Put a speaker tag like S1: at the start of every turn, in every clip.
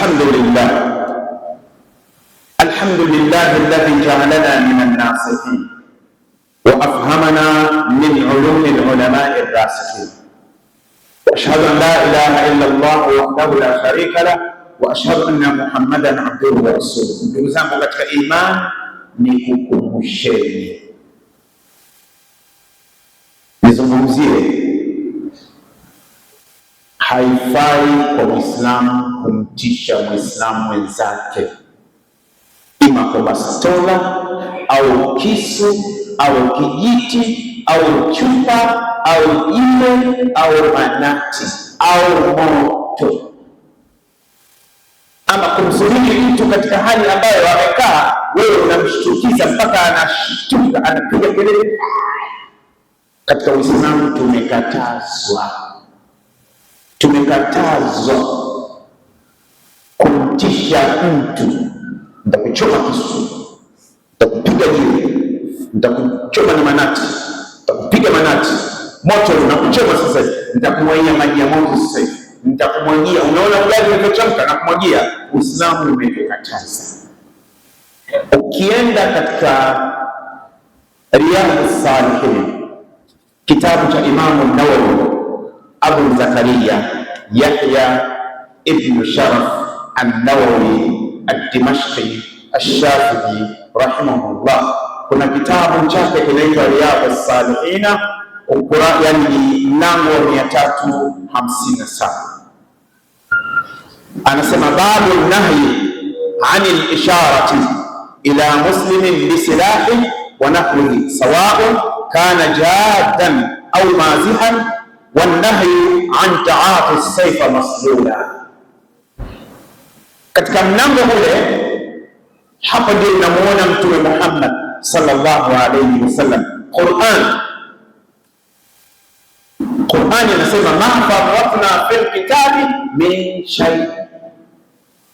S1: الحمد لله الذي جعلنا من الناصحين وأفهمنا من علوم العلماء الراسخين، وأشهد أن لا إله إلا الله وحده لا شريك له وأشهد أن محمدا عبده ورسوله. Ndugu zangu katika imani, nikukumbusheni, nizungumzie, haifai kwa Muislamu kumtisha Muislamu mwenzake, ima kwa bastola au kisu au kijiti au chupa au jiwe au manati au moto, ama kumsuluhi mtu katika hali ambayo amekaa, wewe unamshtukiza mpaka anashtuka, anapiga kelele. Katika Uislamu tumekatazwa kumtisha mtu. Nitakuchoma kisu, nitakupiga jiwe, nitakuchoma na manati, nitakupiga manati, moto unakuchoma sasa, nitakumwagia maji ya moto sasa hivi, nitakumwagia. Unaona ugali umechemka na kumwagia. Uislamu umekataza. Ukienda katika Riyadhus Salihin, kitabu cha Imam Nawawi, Abu Zakaria Yahya ibn Sharaf an-Nawawi ad-Dimashqi ash-Shafi'i rahimahullah, kuna kitabu chake kinaitwa Riyadhus Salihin, yani mlango wa 357. Anasema babu nahyi anil isharati ila muslimin bisilahi wa nahwihi sawa'un kana jaddan au mazihan wan nahyu an ta'ati as-sayfa maslula. Katika mlango ule hapa ndio tunamuona Mtume Muhammad sallallahu alayhi wasallam. Qur'an inasema ma farratna fil kitabi min shay.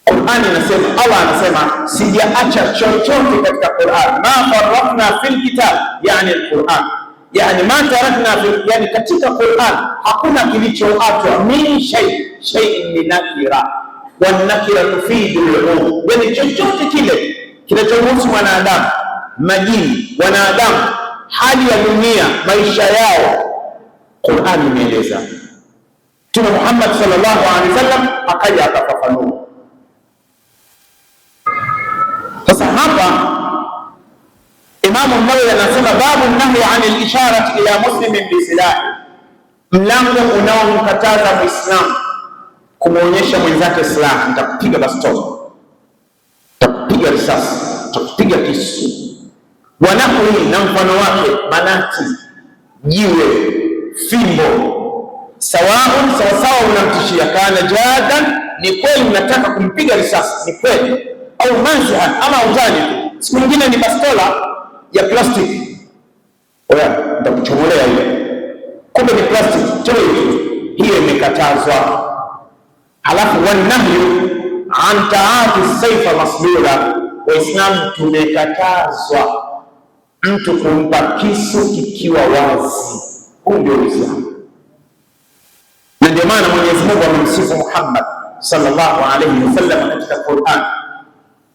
S1: Qur'an inasema, Allah anasema sijaacha chochote katika Qur'an. Ma farratna fil kitab, yani al-Qur'an, yani ma tarakna fil, yani katika Qur'an hakuna kilichoachwa. Min shay, shay'in ni nakira, wa nakira tufidu al-umum, yani chochote kile kinachohusu wanadamu, majini, wanadamu, hali ya dunia, maisha yao, Qur'an imeeleza. Mtume Muhammad sallallahu alaihi wasallam akaja akafafanua. Sasa hapa Imam Nawawi anasema babu nahyi anil isharati ila muslimin bisilahi, mlango unaomkataza Muislamu kumuonyesha mwenzake silaha. Nitakupiga bastola, nitakupiga risasi, nitakupiga kisu. Wa nahwi, na mfano wake, manati, jiwe, fimbo. Sawaun, sawasawa unamtishia. Kana jadan, ni kweli unataka kumpiga risasi, ni kweli, au mazihan, ama utani. Siku nyingine ni bastola ya plastiki, oya nitakuchomolea ile, kumbe ni plastiki toyo, hiyo imekatazwa. Halafu wanahyu an ta'ati as-sayfa maslula, Waislamu tumekatazwa mtu kumpa kisu kikiwa wazi. Huu ndio Uislamu, na ndio maana Mwenyezi Mungu amemsifu Muhammad sallallahu alayhi wasallam katika Qur'an,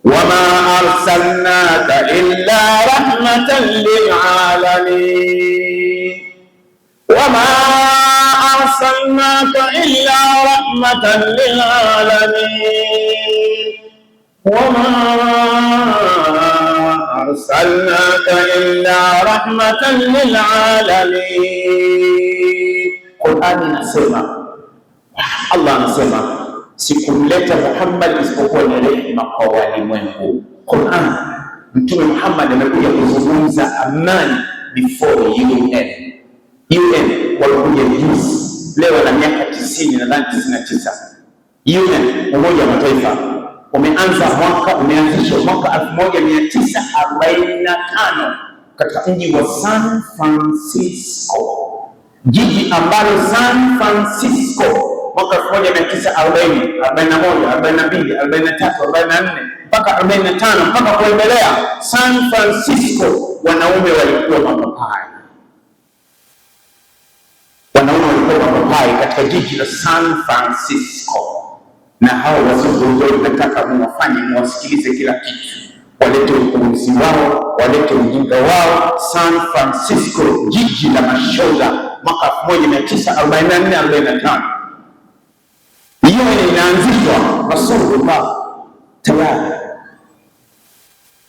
S1: wama arsalnaka illa rahmatan lil alamin, wama arsalnaka illa rahmatan lil alamin, wama arsalnaka illa rahmatan lil alamin. Qur'an inasema, Allah anasema sikumleta Muhammad isipokuwa ni rehema kwa walimwengu. Qur'an, Mtume Muhammad amekuja kuzungumza amani before UN walikuja juzi, leo na miaka 90 na 99. UN, Umoja wa Mataifa, umeanzishwa mwaka 1945 katika mji wa San Francisco, jiji ambalo San Francisco mwaka 1940, 41, 42, 43, 44 mpaka 45 mpaka kuendelea, San Francisco wanaume walikuwa mapapai. Wanaume walikuwa mapapai katika jiji la San Francisco. na hao wazungu nataka muwafanye muwasikilize kila kitu, walete upuuzi wao, walete ujinga wao. San Francisco, jiji la mashoga, mwaka 1944-45 hiyo inaanzishwa Rasulullah tayari.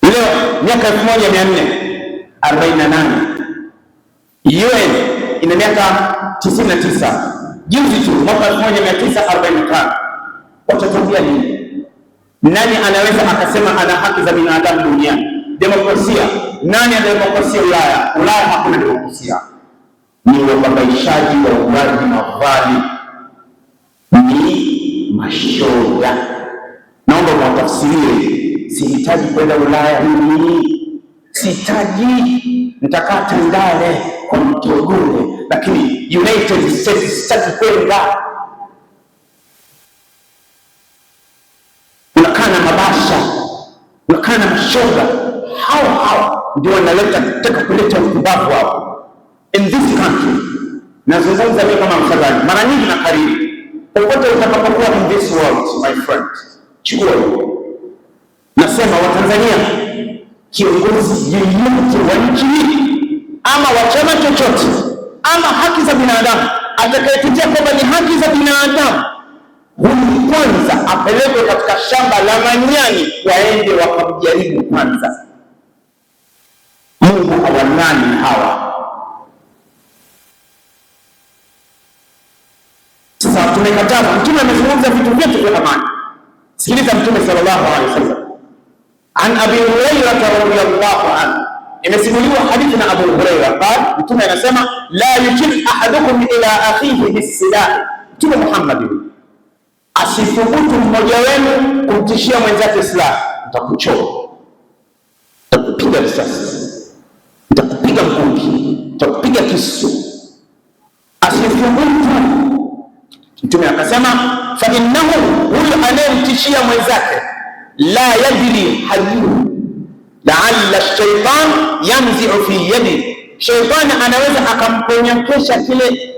S1: Leo miaka 1448 UN ina miaka 99. Juzi tu mwaka 1945 watatambia nini? Nani anaweza akasema ana haki za binadamu duniani? Demokrasia, nani ana demokrasia Ulaya? Ulaya hakuna demokrasia, ni wababaishaji, wauaji, mavali, ni mashoga. Naomba mwatafsirie. Sihitaji kwenda Ulaya mimi, sihitaji, nitakaa Tandale kwa Mtogole, lakini United States sitaki kwenda. Unakaa na mabasha, unakaa na mashoga. Hao ndio wanataka kuleta upumbavu hapo in this country. Nazungumza mimi kama msagaji, mara nyingi na kariri, popote utakapokuwa in this world my friend, chukua hiyo. Nasema Watanzania, kiongozi yeyote wa nchi ama wa chama chochote ama haki za binadamu atakayetetea kwamba ni haki za binadamu, huyu kwanza apelekwe katika shamba la manyani, waende wakamjaribu kwanza. Mungu awalani hawa. Sasa tumekataza. Mtume amezungumza vitu vyote vya amani. Sikiliza Mtume sallallahu alaihi wasallam. An Abi Hurairah radhiyallahu anhu, imesimuliwa hadithi na Abu Hurairah qala, Mtume anasema la yukil ahadukum ila akhihi bisilah. Mtume Muhammad, asithubutu mmoja wenu kumtishia mwenzake silaha. Nitakuchoma, nitakupiga risasi, nitakupiga mkuki, nitakupiga kisu. Asithubutu. Mtume akasema fa innahu, huyu anayemtishia mwenzake, la yadri hayu laalla shaytan yanzi'u fi yadi, shaytani anaweza akamponyokesha kile,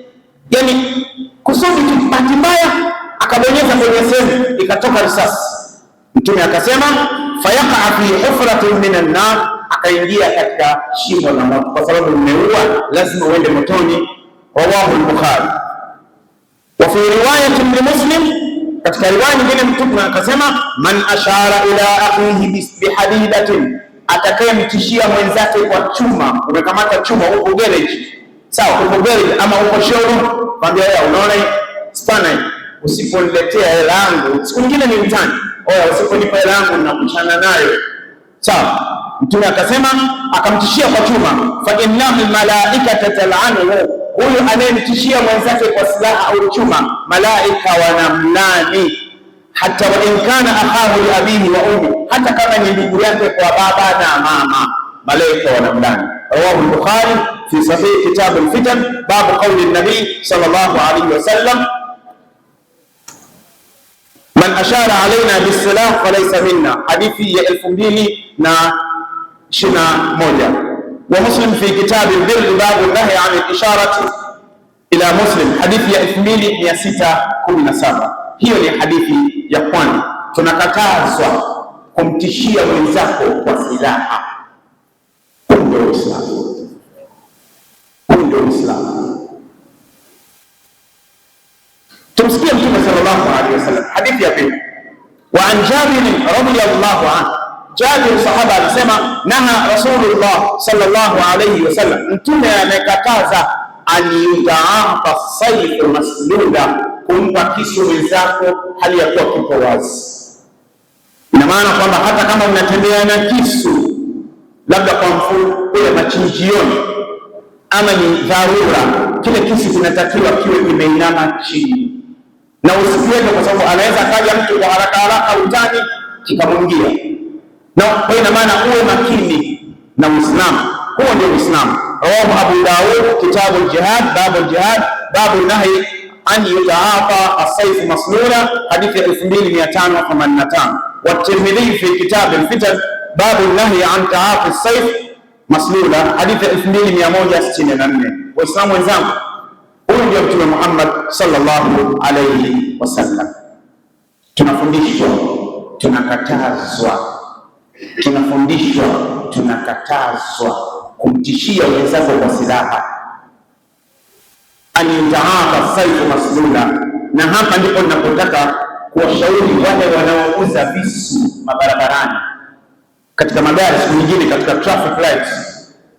S1: yani kusudi bahati mbaya akabonyeza kwenye sehemu ikatoka risasi. Mtume akasema fayaqa fi hufratin minan nar, akaingia katika shimo la moto, kwa sababu umeua lazima uende motoni. Rawahu al-Bukhari. Wa fi riwayatin li Muslim, katika riwaya nyingine Mtume akasema man ashara ila akhihi bihadidatin, atakayemtishia mwenzake kwa chuma. Umekamata chuma huko garage, sawa, huko garage ama huko showroom, kwambia wewe, unaona spana, usiponiletea hela yangu siku nyingine ni mtani, oya, usiponipa hela yangu nakuchana nayo, sawa. Mtume akasema, akamtishia kwa chuma, fa innal malaikata tal'anuhu, huyu anayemtishia mwenzake kwa silaha au chuma, malaika wanamlani. Hata wa in kana akhahu li abihi wa ummi, hata kama ni ndugu yake kwa baba na mama, malaika wanamlani. Rawahu al-Bukhari fi sahih kitab al-fitan, babu qawli an-nabi sallallahu alayhi wa sallam man ashara alaina bis-silah falaysa minna, hadithi ya 2021. Wa Muslim fi kitab al-birr babu nahy an al-isharati ila Muslim, hadithi ya 2617. Hiyo ni hadithi ya kwanza. Tunakatazwa kumtishia mwenzako kwa silaha. Ndio Uislamu, ndio Uislamu. Tumsikie Mtume sallallahu alaihi wasallam, hadithi ya pili. Wa an Jabir radhiyallahu anhu, Jabir sahaba anasema naha Rasulullah sallallahu alaihi wasallam, Mtume amekataza an yutaafa sayfu masluda, kumpa kisu mwenzako hali ya kuwa kipo wazi. Ina maana kwamba hata kama unatembea na kisu, labda kwa mfano kule machinjioni ama ni dharura, kile kisu kinatakiwa kiwe kimeinama chini, na usikiweke, kwa sababu anaweza kaja mtu kwa haraka haraka utani kikamwingia. Na kwa ina maana uwe makini na Uislamu. Huo ndio Uislamu. Rawahu Abu Dawud kitabu al-jihad, babu al-jihad, babu nahi an yutaafa as-sayf maslula, hadithi ya 2585. Wa Tirmidhi fi kitab al-fitan, babu nahi an taafi as-sayf maslula, hadithi ya 2164. Waislamu wenzangu, huyu ndio Mtume Muhammad sallallahu alayhi wasallam. tunafundishwa, tunakatazwa. Tunafundishwa, tunakatazwa kumtishia wenzako kwa silaha, anitaaka saifu maslula. Na hapa ndipo ninapotaka kuwashauri wale wanaouza visu mabarabarani, katika magari. Siku nyingine katika traffic lights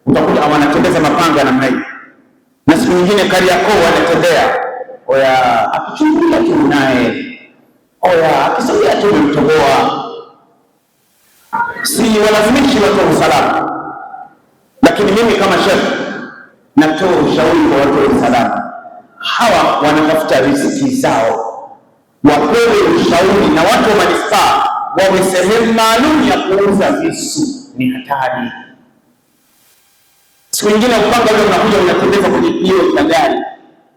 S1: utakuta wanatembeza mapanga namna hii, na siku nyingine Kariakoo wanatembea oya, akichungulia tu naye oya, akisogea tu mtoboa. Si walazimishi watu wa usalama, lakini mimi kama sheikh natoa ushauri kwa watu wa usalama. Hawa wanatafuta riziki zao, wapewe ushauri, na watu wa manispaa wawe sehemu maalum ya kuuza visu. Ni hatari. Siku nyingine upanga ule unakuja unatembeza kwenye kioo cha gari,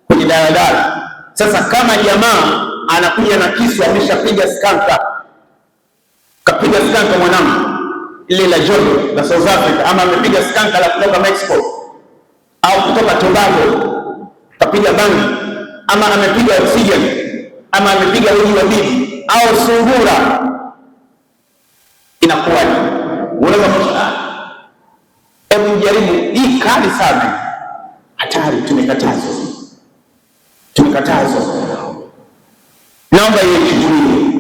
S1: kwenye daladala. Sasa kama jamaa anakuja na kisu, ameshapiga skanka, kapiga skanka mwanangu ile la Jordan la South Africa, ama amepiga skanka la kutoka Mexico au kutoka Tobago, kapiga bangi, ama amepiga oxygen, ama amepiga uji wa bibi au sungura, inakuwaje? Unaweza kusema hebu jaribu hii kali sana. Hatari. Tumekatazwa. Naomba ichukuliwe.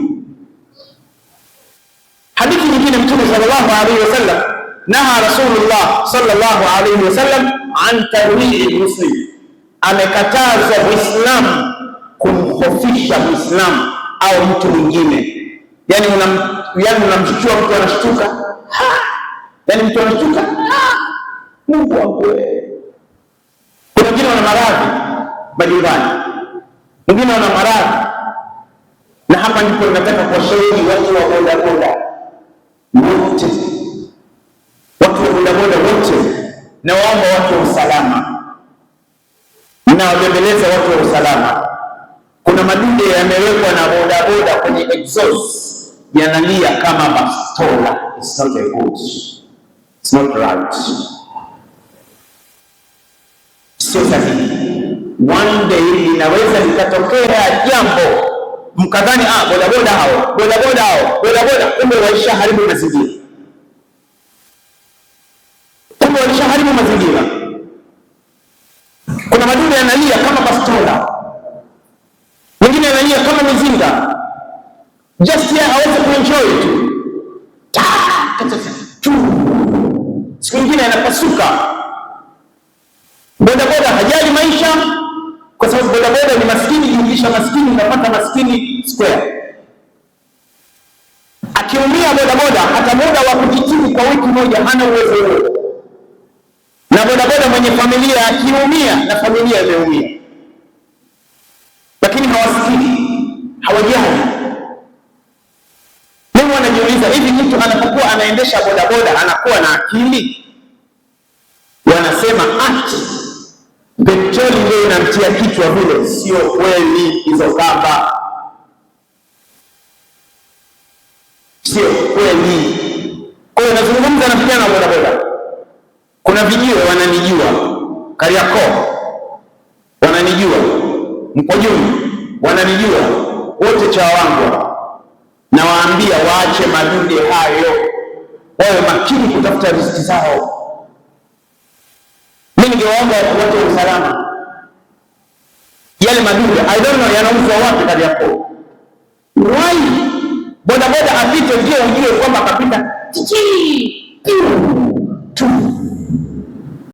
S1: Hadithi nyingine, Mtume sallallahu alaihi wasallam, naha Rasulullah sallallahu alaihi wasallam an tarwi'i muslim, amekataza Muislamu kumhofisha Muislamu au mtu mwingine. Yani unamshtua mtu anashtuka, yani mtu anashtuka, Mungu wangu. Kuna wengine wana maradhi majumbani, wengine wana maradhi. Na hapa ndipo nataka kuwashauri watu wa bodaboda wote, na waomba watu wa usalama, na wabembeleza watu wa usalama. Kuna madude yamewekwa na bodaboda kwenye exhaust, yanalia kama bastola. It's not a good, it's not right, sio sahihi. One day inaweza likatokea jambo mkadhani bodaboda hao, kumbe walishaharibu mazingira. Kuna madude yanalia kama bastola, wengine yanalia kama mizinga, just here aweze kuenjoy tu. Siku nyingine yanapasuka. Bodaboda hajali maisha, kwa sababu bodaboda ni maskini, jumlisha maskini unapata maskini square. Akiumia bodaboda, hata muda wa kujitibu kwa wiki moja hana uwezo huo. Na bodaboda mwenye familia akiumia, na familia imeumia, lakini hawasikii, hawajali. Mimi wanajiuliza, hivi mtu anapokuwa anaendesha bodaboda anakuwa na akili? Wanasema petroli ndio inamtia kichwa vile. Sio kweli hizo kamba, sio kweli. Kwa hiyo nazungumza na vijana wa bodaboda. Kuna vijiwe wananijua, Kariakoo wananijua, Mkojuni wananijua, wote Chawangwa. Na waambia waache madude hayo, wawe makini kutafuta riziki zao. Mimi ningewaomba watu wa usalama, yale madude I don't know yanauzwa wapi Kariakoo. Why bodaboda apite ndio ujue kwamba kapita